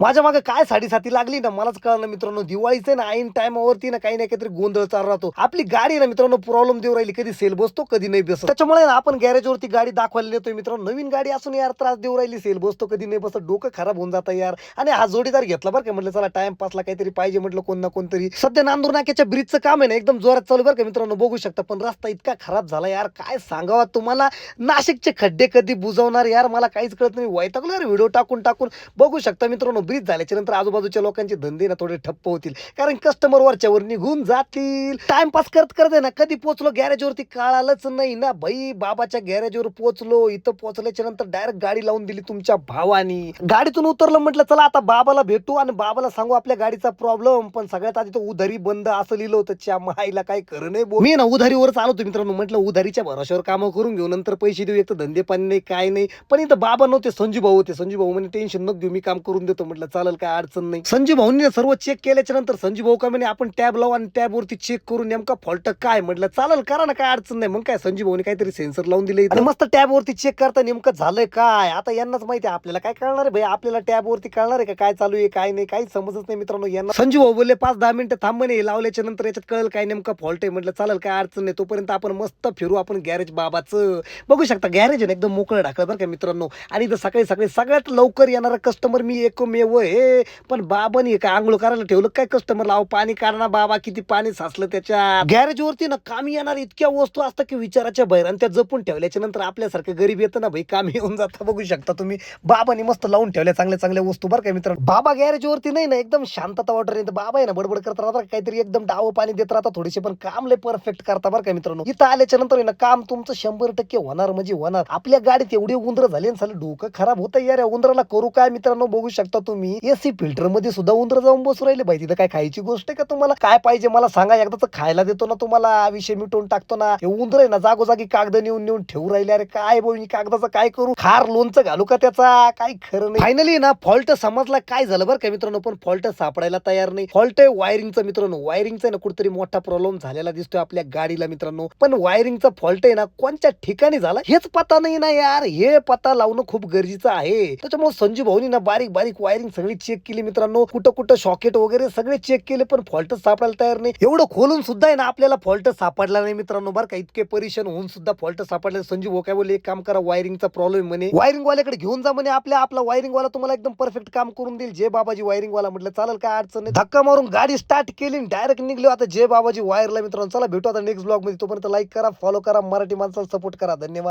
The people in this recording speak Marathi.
माझ्या मागे काय साडेसाती लागली ना मलाच कळलं मित्रांनो. दिवाळीचं ना ऐन टायमावरती ना काही ना काहीतरी गोंधळ चालू राहतो. आपली गाडी ना मित्रांनो प्रॉब्लेम देऊ राहिली, कधी सेल बसतो कधी नाही बसत. त्याच्यामुळे ना आपण गॅरेजवरती गाडी दाखवायला नेतोय मित्रांनो. नवीन गाडी असून यार त्रास देऊ राहिली, सेल बसतो कधी नाही बसत, डोकं खराब होऊन जातं यार. आणि हा जोडीदार घेतला बरं का, म्हटलं चला टाइमपासला काहीतरी पाहिजे, म्हटलं कोण ना कोणतरी. सध्या नांदूर नाक्याच्या ब्रिजचं काम आहे ना एकदम जोरात चालू बरं का मित्रांनो, बघू शकता. पण रस्ता इतका खराब झाला यार, काय सांगावा तुम्हाला. नाशिकचे खड्डे कधी बुजवणार यार, मला काहीच कळत नाही. वैतागलो यार व्हिडिओ टाकून टाकून. बघू शकता मित्रांनो, ब्रिज झाल्याच्या नंतर आजूबाजूच्या लोकांचे धंदे ना थोडे ठप्प होतील, कारण कस्टमर वरच्यावर निघून जातील. टाइमपास करत करत आहे ना कधी पोहोचलो गॅरेजवरती कळालंच नाही ना भाई. बाबाच्या गॅरेजवर पोहोचलो, इथं पोहोचल्याच्या नंतर डायरेक्ट गाडी लावून दिली तुमच्या भावानी. गाडीतून उतरलं, म्हटलं चला आता बाबाला भेटू आणि बाबाला सांगू आपल्या गाडीचा प्रॉब्लेम. पण सगळ्यात आधी तो उधारी बंद असं लिहिलं होतं. च्या माईला काय खरं नाही बोल. मी ना उधारीवरच आलो होतो मित्रांनो, म्हटलं उधारीच्या भरोश्यावर कामं करून घेऊ, नंतर पैसे देऊ. एक तर धंदे पाणी नाही काय नाही. पण इथं बाबा नव्हते, संजू भाऊ होते. संजू भाऊ म्हणे टेन्शन नको घेऊ, मी काम करून देतो. म्हटलं चालेल, काय अडचण नाही. संजू भाऊंनी सर्व चेक केल्याच्या नंतर संजू भाऊ का म्हणे आपण टॅब लावू आणि टॅब वरती चेक करू नेमका फॉल्ट काय. म्हटलं चालेल करा ना, काय अडचण नाही. मग काय संजू भाऊनी काहीतरी सेन्सर लावून दिले आणि मस्त टॅब वरती चेक करता नेमकं झालंय काय. आता यांनाच माहिती, आपल्याला काय कळणार आहे भाई. आपल्याला टॅब वरती कळणार आहे का काय चालू आहे काय नाही, काही समजत नाही मित्रांनो यांना. संजू भाऊ बोलले 5-10 मिनिटं थांब म्हणे, लावल्याच्या नंतर याच्यात कळेल काय नेमका फॉल्ट आहे. म्हटलं चालेल, काय अडचण नाही. तोपर्यंत आपण मस्त फिरू आपण गॅरेज बाबाचं. बघू शकता गॅरेज आहे एकदम मोकळं ढाकलं बरं का मित्रांनो. आणि इथं सकाळी सकाळी सगळ्यात लवकर येणारा कस्टमर मी एकमेव हे. पण बाबांनी काय आंघोळ करायला ठेवलं काय कस्टमर, लाव पाणी काढणार बाबा, किती पाणी साचलं त्याच्या. गॅरेज वरती ना कामी येणार इतक्या वस्तू असतात की विचाराच्या बाहेर, आणि त्या जपून ठेवल्याच्या नंतर आपल्यासारखं गरीब येतं ना भाई, कामी येऊन जातं. बघू शकता तुम्ही, बाबांनी मस्त लावून ठेवल्या चांगल्या चांगल्या वस्तू बरं का मित्रांनो. बाबा गॅरेज वरती नाही ना एकदम शांतता वाटत नाही. बाबा आहे ना बडबड करत राहतात, काहीतरी एकदम डाव पाणी देत राहतात थोडेसे, पण काम लय परफेक्ट करता बरं का मित्रांनो. इथं आल्याच्या नंतर ना काम तुमचं 100% होणार म्हणजे होणार. आपल्या गाडीत एवढे उंदर झाले आणि साले डोकं खराब होतं यार. या उंदराला करू काय मित्रांनो. बघू शकता तुम्ही, एसी फिल्टर मध्ये सुद्धा उंदर जाऊन बसू राहिले भाई. तिथं काय खायची गोष्ट आहे का. तुम्हाला काय पाहिजे मला सांगा, एकदाच खायला देतो ना तुम्हाला, विषय मिटवून टाकतो ना. हे उंदर आहे ना जागोजागी कागद नेऊन नेऊन ठेवू राहिले. अरे काय बोल, कागदाचं काय करू, खार लोणचं घालू का त्याचा, काय खरं नाही. फायनली ना फॉल्ट समजला काय झालं बरं का मित्रांनो, पण फॉल्ट सापडायला तयार नाही. फॉल्ट आहे वायरिंगचा मित्रांनो. वायरिंगचा ना कुठेतरी मोठा प्रॉब्लेम झालेला दिसतोय आपल्या गाडीला मित्रांनो. पण वायरिंगचा फॉल्ट आहे ना कोणत्या ठिकाणी झाला हेच पता नाही ना यार. हे पता लावणं खूप गरजेचं आहे. त्याच्यामुळे संजू भाऊनी ना बारीक बारीक वायरिंग सगळी चेक केली मित्रांनो. कुठं कुठं शॉकेट वगैरे सगळे चेक केले, पण फॉल्ट सापडायला तयार नाही. एवढं खोलून सुद्धा आहे ना आपल्याला फॉल्ट सापडला नाही मित्रांनो बरं का. इतके परेशान होऊन सुद्धा फॉल्ट सापडले. संजू भाऊ काय बोलले, एक काम करा, वायरिंगचा प्रॉब्लेम म्हणे, वायरिंग वाल्याकडे घेऊन जा म्हणे. आपला वायरिंग वाला तुम्हाला एकदम परफेक्ट काम करून देईल. जे बाबाजी वायरिंग वाला. म्हटलं चालेल, काय अडचण नाही. धक्का मारून गाडी स्टार्ट केली, डायरेक्ट निघलो आता जे बाबाजी वायरला मित्रांनो. चला भेटू आता नेक्स्ट ब्लॉग मध्ये. तोपर्यंत लाईक करा, फॉलो करा, मराठी माणसाला सपोर्ट करा. धन्यवाद.